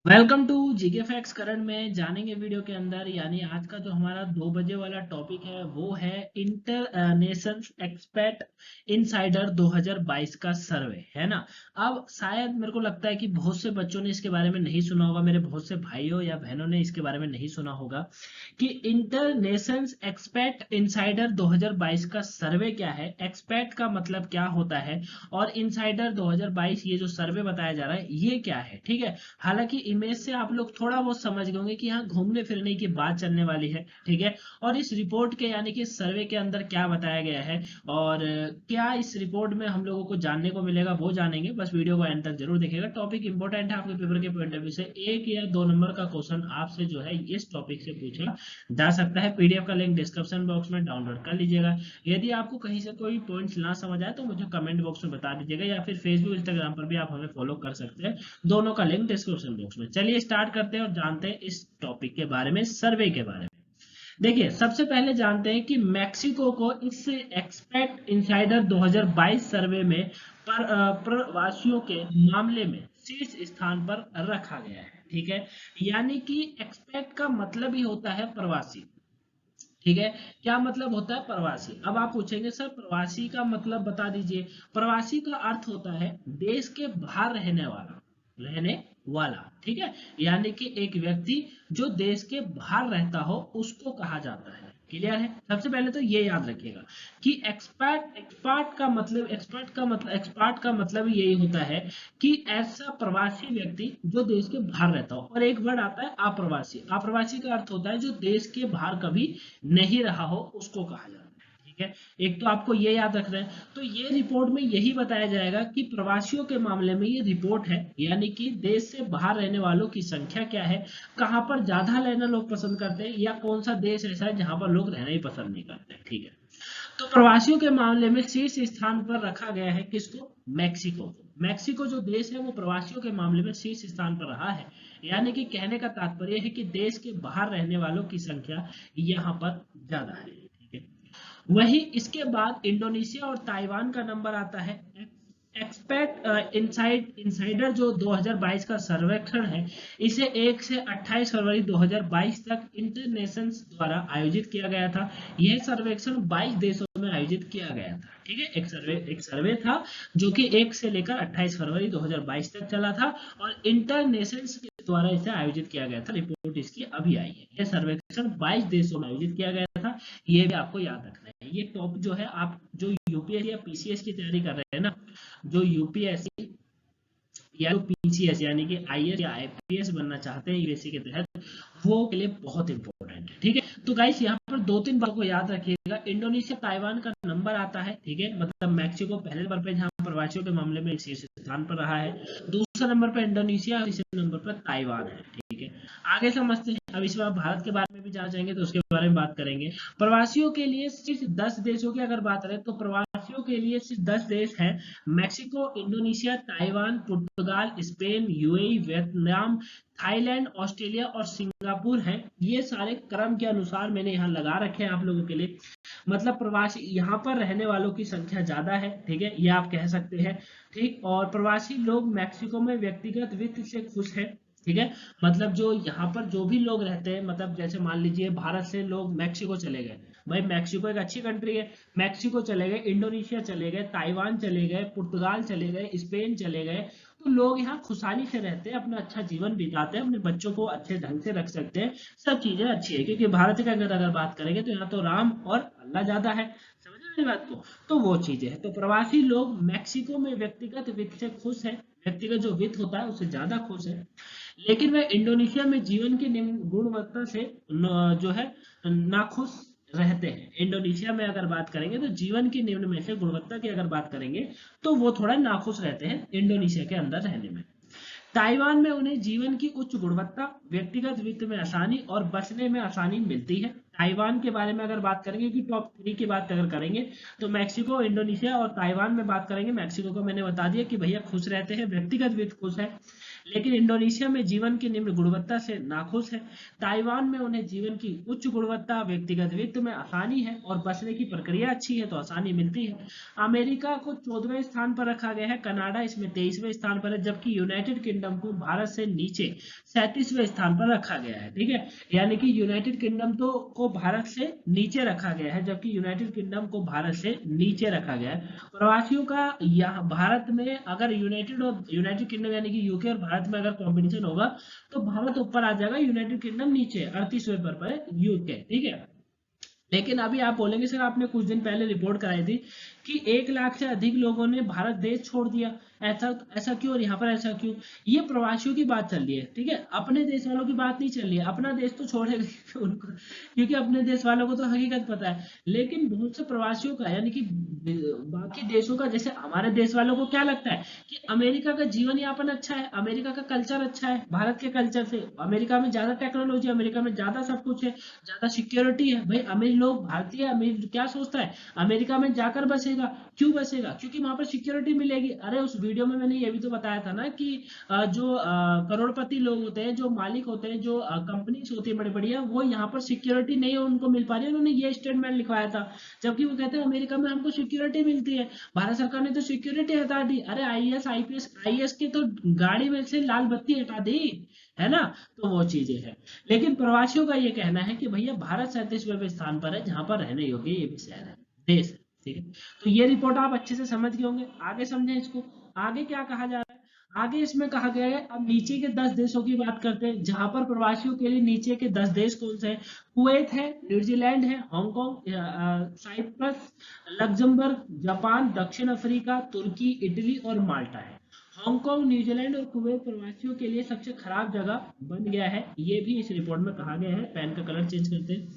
Welcome to GK facts. Current में जानेंगे video के अंदर, यानी आज का जो हमारा 2 बजे वाला टॉपिक है वो है इंटर नेशंस एक्सपेट इनसाइडर 2022 का सर्वे, है ना। अब शायद मेरे को लगता है कि बहुत से बच्चों ने इसके बारे में नहीं सुना होगा, मेरे बहुत से भाइयों या बहनों ने इसके बारे में नहीं सुना होगा कि इंटर नेशंस एक्सपेट इनसाइडर 2022 का सर्वे क्या है, एक्सपेट का मतलब क्या होता है और इनसाइडर 2022 ये जो सर्वे बताया जा रहा है ये क्या है। ठीक है, हालांकि इमेज से आप लोग थोड़ा बहुत समझ गए होंगे कि यहाँ घूमने फिरने की बात चलने वाली है। ठीक है, और इस रिपोर्ट के यानी कि सर्वे के अंदर क्या बताया गया है और क्या इस रिपोर्ट में हम लोगों को जानने को मिलेगा वो जानेंगे। बस वीडियो को एंड तक जरूर देखिएगा, टॉपिक इंपॉर्टेंट है आपके पेपर के पॉइंट ऑफ व्यू से। 1 या 2 नंबर का क्वेश्चन आपसे जो है इस टॉपिक से पूछा जा सकता है। पीडीएफ का लिंक डिस्क्रिप्शन बॉक्स में डाउनलोड कर लीजिएगा। यदि आपको कहीं से कोई पॉइंट्स ना समझ आए तो मुझे कमेंट बॉक्स में बता दीजिएगा, या फिर फेसबुक इंस्टाग्राम पर भी आप हमें फॉलो कर सकते हैं, दोनों का लिंक डिस्क्रिप्शन बॉक्स में। चलिए स्टार्ट करते हैं और जानते हैं इस टॉपिक के बारे में, सर्वे के बारे में। देखिए, सबसे पहले जानते हैं कि मैक्सिको को इस एक्सपेक्ट इनसाइडर 2022 सर्वे में प्रवासियों के मामले में शीर्ष स्थान पर रखा गया है। ठीक है, यानी कि एक्सपेक्ट का मतलब ही होता है प्रवासी। ठीक है, क्या मतलब होता है प्रवासी। अब आप पूछेंगे सर प्रवासी का मतलब बता दीजिए। प्रवासी का अर्थ होता है देश के बाहर रहने वाला। ठीक है, यानी कि एक व्यक्ति जो देश के बाहर रहता हो उसको कहा जाता है। क्लियर है, सबसे पहले तो ये याद रखिएगा कि एक्सपर्ट का मतलब यही होता है कि ऐसा प्रवासी व्यक्ति जो देश के बाहर रहता हो। और एक वर्ड आता है अप्रवासी। अप्रवासी का अर्थ होता है जो देश के बाहर कभी नहीं रहा हो उसको कहा जाता है। ठीक है, एक तो आपको ये याद रखना है। तो ये रिपोर्ट में यही बताया जाएगा कि प्रवासियों के मामले में ये रिपोर्ट है, यानी कि देश से बाहर रहने वालों की संख्या क्या है, कहाँ पर ज्यादा रहना लोग पसंद करते हैं, या कौन सा देश ऐसा है जहां पर लोग रहना ही पसंद नहीं करते। ठीक है, तो प्रवासियों के मामले में शीर्ष स्थान पर रखा गया है किसको, मैक्सिको को। मैक्सिको जो देश है वो प्रवासियों के मामले में शीर्ष स्थान पर रहा है, यानी कि कहने का तात्पर्य है कि देश के बाहर रहने वालों की संख्या यहाँ पर ज्यादा है। ठीक है, वही इसके बाद इंडोनेशिया और ताइवान का नंबर आता है। एक्सपेक्ट इनसाइडर जो 2022 का सर्वेक्षण है इसे 1 से 28 फरवरी 2022 तक इंटरनेशंस द्वारा आयोजित किया गया था। यह सर्वेक्षण 22 देशों में आयोजित किया गया था। ठीक है, एक सर्वे था जो कि 1 से लेकर 28 फरवरी 2022 तक चला था और इंटरनेशंस के द्वारा इसे आयोजित किया गया था। रिपोर्ट इसकी अभी आई है। यह सर्वेक्षण 22 देशों में आयोजित किया गया था, ये भी आपको याद रखना है। ये टॉप जो है, आप जो यूपीएससी या पीसीएस की तैयारी कर रहे हैं ना, जो यूपीएससी या जो पीसीएस यानी कि आईएएस या आईपीएस बनना चाहते हैं यूपीएससी के तहत, वो के लिए बहुत इंपॉर्टेंट है। ठीक है, तो गाइस यहाँ पर 2-3 बातों को याद रखिएगा। इंडोनेशिया ताइवान का नंबर आता है। ठीक है, मतलब मैक्सिको पहले नंबर पे जहाँ प्रवासियों के मामले में शीर्ष स्थान पर रहा है, दूसरा नंबर पर इंडोनेशिया, तीसरे नंबर पर ताइवान है। ठीक है, आगे समझते हैं। अब इसमें आप भारत के बारे में भी जान जाएंगे तो उसके बारे में बात करेंगे। प्रवासियों के लिए सिर्फ 10 देशों की अगर बात करें तो प्रवासियों के लिए सिर्फ 10 देश हैं। Mexico, Indonesia, Taiwan, Portugal, Spain, UAE, Vietnam, Thailand, Australia और सिंगापुर हैं। ये सारे क्रम के अनुसार मैंने यहाँ लगा रखे हैं आप लोगों के लिए। मतलब प्रवासी यहाँ पर रहने वालों की संख्या ज्यादा है। ठीक है, ये आप कह सकते हैं। ठीक, और प्रवासी लोग मैक्सिको में व्यक्तिगत वित्त से खुश हैं। ठीक है, मतलब जो यहाँ पर जो भी लोग रहते हैं, मतलब जैसे मान लीजिए भारत से लोग मैक्सिको चले गए, भाई मैक्सिको एक अच्छी कंट्री है, मैक्सिको चले गए, इंडोनेशिया चले गए, ताइवान चले गए, पुर्तगाल चले गए, स्पेन चले गए, तो लोग यहाँ खुशहाली से रहते हैं, अपना अच्छा जीवन बिताते हैं, अपने बच्चों को अच्छे ढंग से रख सकते हैं, सब चीजें अच्छी है। क्योंकि भारत के अंदर अगर बात करेंगे तो यहाँ तो राम और अल्लाह ज्यादा है। समझ मेरी बात को, तो वो चीजें हैं। तो प्रवासी लोग मैक्सिको में व्यक्तिगत वित्त से खुश है, व्यक्तिगत जो वित्त होता है उससे ज्यादा खुश है। लेकिन वे इंडोनेशिया में जीवन की निम्न गुणवत्ता से जो है नाखुश रहते हैं। इंडोनेशिया में अगर बात करेंगे तो जीवन की निम्न में से गुणवत्ता की अगर बात करेंगे तो वो थोड़ा नाखुश रहते हैं इंडोनेशिया के अंदर रहने में। ताइवान में उन्हें जीवन की उच्च गुणवत्ता, व्यक्तिगत वित्त में आसानी और बचने में आसानी मिलती है। ताइवान के बारे में अगर बात करेंगे, क्योंकि टॉप 3 की बात अगर करेंगे तो मैक्सिको, इंडोनेशिया और ताइवान में बात करेंगे। मैक्सिको को मैंने बता दिया कि भैया खुश रहते हैं, व्यक्तिगत वित्त खुश है, लेकिन इंडोनेशिया में जीवन की निम्न गुणवत्ता से नाखुश है। ताइवान में उन्हें जीवन की उच्च गुणवत्ता, व्यक्तिगत वित्त में आसानी है और बचने की प्रक्रिया अच्छी है तो आसानी मिलती है। अमेरिका को 14वें स्थान पर रखा गया है, कनाडा इसमें 23वें स्थान पर है, जबकि यूनाइटेड किंगडम को भारत से नीचे 37वें स्थान पर रखा गया है। ठीक है, यानी कि यूनाइटेड किंगडम तो को भारत से नीचे रखा गया है, जबकि यूनाइटेड किंगडम को भारत से नीचे रखा गया है। प्रवासियों का यहाँ भारत में अगर यूनाइटेड किंगडम यानी कि यूके और भारत में अगर कॉम्बिनेशन होगा तो भारत ऊपर आ जाएगा, यूनाइटेड किंगडम नीचे 38वें पर है यूके। ठीक है, लेकिन अभी आप बोलेंगे सर आपने कुछ दिन पहले रिपोर्ट कराई थी कि 1 लाख से अधिक लोगों ने भारत देश छोड़ दिया, ऐसा ऐसा क्यों और यहाँ पर ऐसा क्यों? ये प्रवासियों की बात चल रही है, ठीक है, अपने देश वालों की बात नहीं चल रही है। अपना देश तो छोड़ेगा उनको, क्योंकि अपने देश वालों को तो हकीकत पता है, लेकिन बहुत से प्रवासियों का यानी कि बाकी देशों का, जैसे हमारे देश वालों को क्या लगता है कि अमेरिका का जीवन यापन अच्छा है, अमेरिका का कल्चर अच्छा है भारत के कल्चर से, अमेरिका में ज्यादा टेक्नोलॉजी, अमेरिका में ज्यादा सब कुछ है, ज्यादा सिक्योरिटी है। भाई अमीर लोग, भारतीय अमीर क्या सोचता है, अमेरिका में जाकर बसेगा। क्यों बसेगा? क्योंकि वहां पर सिक्योरिटी मिलेगी। अरे उस वीडियो में मैंने ये भी तो बताया था ना कि जो करोड़पति लोग होते हैं, जो मालिक होते हैं, जो कंपनीज होती है बड़ी बढ़िया, वो यहाँ पर सिक्योरिटी नहीं है उनको मिल पा रही है, उन्होंने ये स्टेटमेंट लिखवाया था। जबकि वो कहते हैं अमेरिका में हमको सिक्योरिटी मिलती है, भारत सरकार ने तो सिक्योरिटी हटा दी। अरे आईएएस आईपीएस के तो गाड़ी में से लाल बत्ती हटा दी है ना, तो वो चीजें हैं। लेकिन प्रवासियों का ये कहना है कि भैया भारत 37वें स्थान पर है, जहां पर रहने योग्य ये भी शहर है, देश है। ठीक है, तो ये रिपोर्ट आप अच्छे से समझ गए होंगे। आगे समझे इसको, आगे क्या कहा जा रहा है। आगे इसमें कहा गया है, अब नीचे के 10 देशों की बात करते हैं, जहां पर प्रवासियों के लिए नीचे के 10 देश कौन से हैं? कुवैत है, न्यूजीलैंड है, हांगकांग, साइप्रस, लग्जमबर्ग, जापान, दक्षिण अफ्रीका, तुर्की, इटली और माल्टा है। हांगकांग, न्यूजीलैंड और कुवैत प्रवासियों के लिए सबसे खराब जगह बन गया है, ये भी इस रिपोर्ट में कहा गया है। पेन का कलर चेंज करते हैं।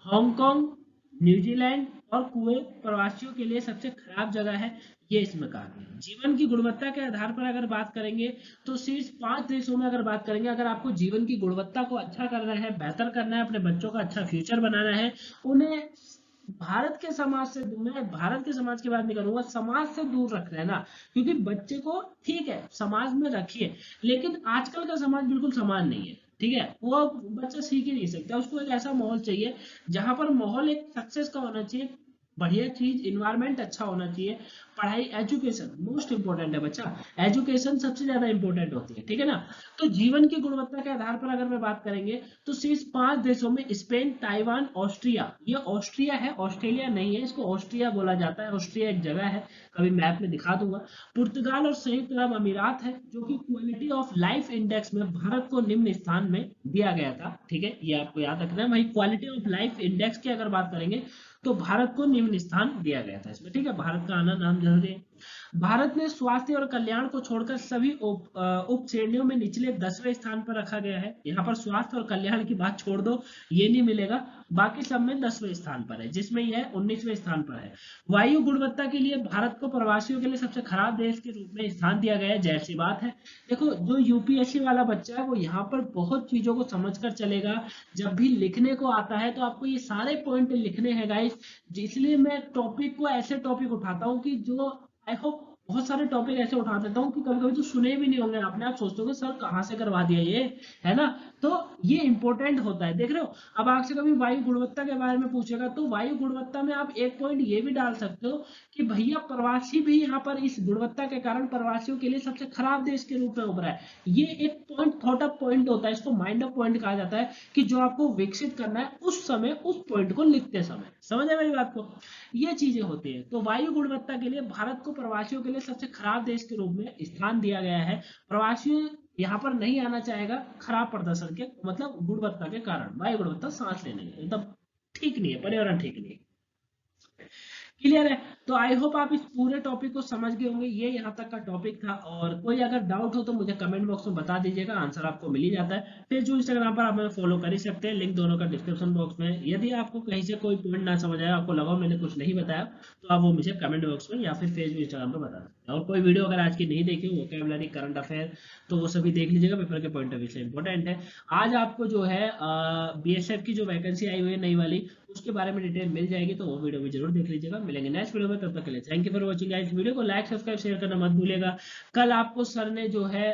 हांगकांग, न्यूजीलैंड और कुवैत प्रवासियों के लिए सबसे खराब जगह है, ये इसमें कहा गया है। जीवन की गुणवत्ता के आधार पर अगर बात करेंगे तो शीर्ष 5 देशों में अगर बात करेंगे, अगर आपको जीवन की गुणवत्ता को अच्छा करना है, बेहतर करना है, अपने बच्चों का अच्छा फ्यूचर बनाना है, उन्हें भारत के समाज से, मैं भारत के समाज की बात नहीं करूंगा, समाज से दूर रख रहे हैं ना। क्योंकि बच्चे को ठीक है समाज में रखिए, लेकिन आजकल का समाज बिल्कुल समान नहीं है। ठीक है, वो बच्चा सीख ही नहीं सकता, उसको एक ऐसा माहौल चाहिए जहां पर माहौल एक सक्सेस का होना चाहिए, बढ़िया चीज, इन्वायरमेंट अच्छा होना चाहिए। पढ़ाई, एजुकेशन मोस्ट इंपॉर्टेंट है बच्चा, एजुकेशन सबसे ज्यादा इंपॉर्टेंट होती है। ठीक है ना, तो जीवन की गुणवत्ता के आधार पर अगर मैं बात करेंगे तो शीर्ष 5 देशों में स्पेन, ताइवान, ऑस्ट्रिया, ये ऑस्ट्रिया है, ऑस्ट्रेलिया नहीं है, इसको ऑस्ट्रिया बोला जाता है, ऑस्ट्रिया एक जगह है, कभी मैप में दिखा दूंगा। पुर्तगाल और संयुक्त अरब अमीरात है, जो कि क्वालिटी ऑफ लाइफ इंडेक्स में भारत को निम्न स्थान में दिया गया था। ठीक है, ये आपको याद रखना है भाई, क्वालिटी ऑफ लाइफ इंडेक्स की अगर बात करेंगे तो भारत को निम्न स्थान दिया गया था इसमें। ठीक है, भारत का आना नाम जरूरी है। भारत ने स्वास्थ्य और कल्याण को छोड़कर सभी उप श्रेणियों में निचले 10वें स्थान पर रखा गया है। यहाँ पर स्वास्थ्य और कल्याण की बात छोड़ दो, ये नहीं मिलेगा, बाकी सब में 10वें स्थान पर है, जिसमें यह 19वें स्थान पर है। वायु गुणवत्ता के लिए भारत को प्रवासियों के लिए सबसे खराब देश के रूप में स्थान दिया गया है, जाहिर सी बात है। देखो जो यूपीएससी वाला बच्चा है वो यहाँ पर बहुत चीजों को समझ कर चलेगा, जब भी लिखने को आता है तो आपको ये सारे पॉइंट लिखने हैं गाइस। इसलिए मैं टॉपिक को, ऐसे टॉपिक उठाता हूँ कि जो आई होप, बहुत सारे टॉपिक ऐसे उठा देता हूँ कि कभी कभी तो सुने भी नहीं होंगे आपने, आप सोचते हो सर कहाँ से करवा दिया ये, है ना। तो ये इंपॉर्टेंट होता है, देख रहे हो। अब आपसे कभी वायु गुणवत्ता के बारे में पूछेगा तो वायु गुणवत्ता में आप एक पॉइंट ये भी डाल सकते हो कि भैया प्रवासी भी यहाँ पर इस गुणवत्ता के कारण प्रवासियों के लिए सबसे खराब देश के रूप में उभरा है। ये एक पॉइंट, थॉट अप पॉइंट होता है, इसको माइंड अप पॉइंट कहा जाता है, कि जो आपको विकसित करना है उस समय, उस पॉइंट को लिखते समय। समझ है मेरी बात को, ये चीजें होती है। तो वायु गुणवत्ता के लिए भारत को प्रवासियों के लिए सबसे खराब देश के रूप में स्थान दिया गया है। प्रवासी यहाँ पर नहीं आना चाहेगा खराब प्रदर्शन के, मतलब गुणवत्ता के कारण। वायु गुणवत्ता सांस लेने में एकदम ठीक नहीं है, पर्यावरण ठीक नहीं है। क्लियर है? तो आई होप आप इस पूरे टॉपिक को समझ गए होंगे, ये यहाँ तक का टॉपिक था। और कोई अगर डाउट हो तो मुझे कमेंट बॉक्स में बता दीजिएगा, आंसर आपको मिल ही जाता है। फेसबुक, इंस्टाग्राम पर आप हमें फॉलो कर ही सकते हैं, लिंक दोनों का डिस्क्रिप्शन बॉक्स में है। यदि आपको कहीं से कोई पॉइंट ना समझ आया, आपको लगा मैंने कुछ नहीं बताया, तो आप वो मुझे कमेंट बॉक्स में या फिर फेसबुक, इंस्टाग्राम पर बता सकते हैं। सकते हैं। और कोई वीडियो अगर आज की नहीं देखी हो वोकैबुलरी करंट अफेयर, तो वो सभी देख लीजिएगा, पेपर के पॉइंट ऑफ व्यू से इंपॉर्टेंट है। आज आपको जो है बीएसएफ की जो वैकेंसी आई हुई है नई वाली, उसके बारे में डिटेल मिल जाएगी, तो वो वीडियो भी जरूर देख लीजिएगा। मिलेंगे नेक्स्ट वीडियो में, तब तक के लिए thank you for watching guys. Video को लाइक सब्सक्राइब शेयर करना मत भूलिएगा। कल आपको सर ने जो है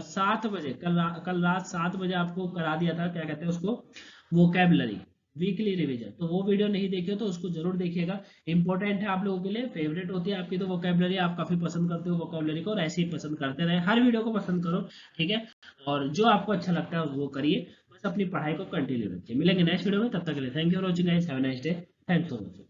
7 बजे, कल रात 7 बजे आपको करा दिया था, क्या कहते हैं उसको, वोकैबुलरी वीकली रिवीजन। तो वो वीडियो नहीं देखी हो तो उसको जरूर देखिएगा, इंपॉर्टेंट है आप लोगों के लिए, फेवरेट होती है आपकी तो वोकैबुलरी, आप काफी पसंद करते हो वोकैबुलरी को, और ऐसे ही पसंद करते रहे, हर वीडियो को पसंद करो, ठीक है। और जो आपको अच्छा लगता है वो करिए, बस अपनी पढ़ाई को कंटिन्यू रखिए। मिलेंगे नेक्स्ट वीडियो में, तब तक के लिए thank you for watching guys, have a nice day, thanks for watching.